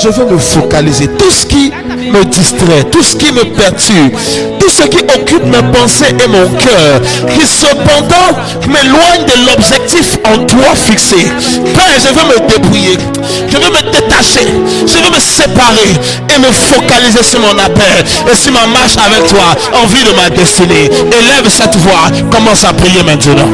Je veux me focaliser. Tout ce qui me distrait, tout ce qui me perturbe, tout ce qui occupe mes pensées et mon cœur, qui cependant m'éloigne de l'objectif en toi fixé. Père, je veux me débrouiller, je veux me détacher, je veux me séparer et me focaliser sur mon appel et sur ma marche avec toi en vue de ma destinée. Élève cette voix, commence à prier maintenant.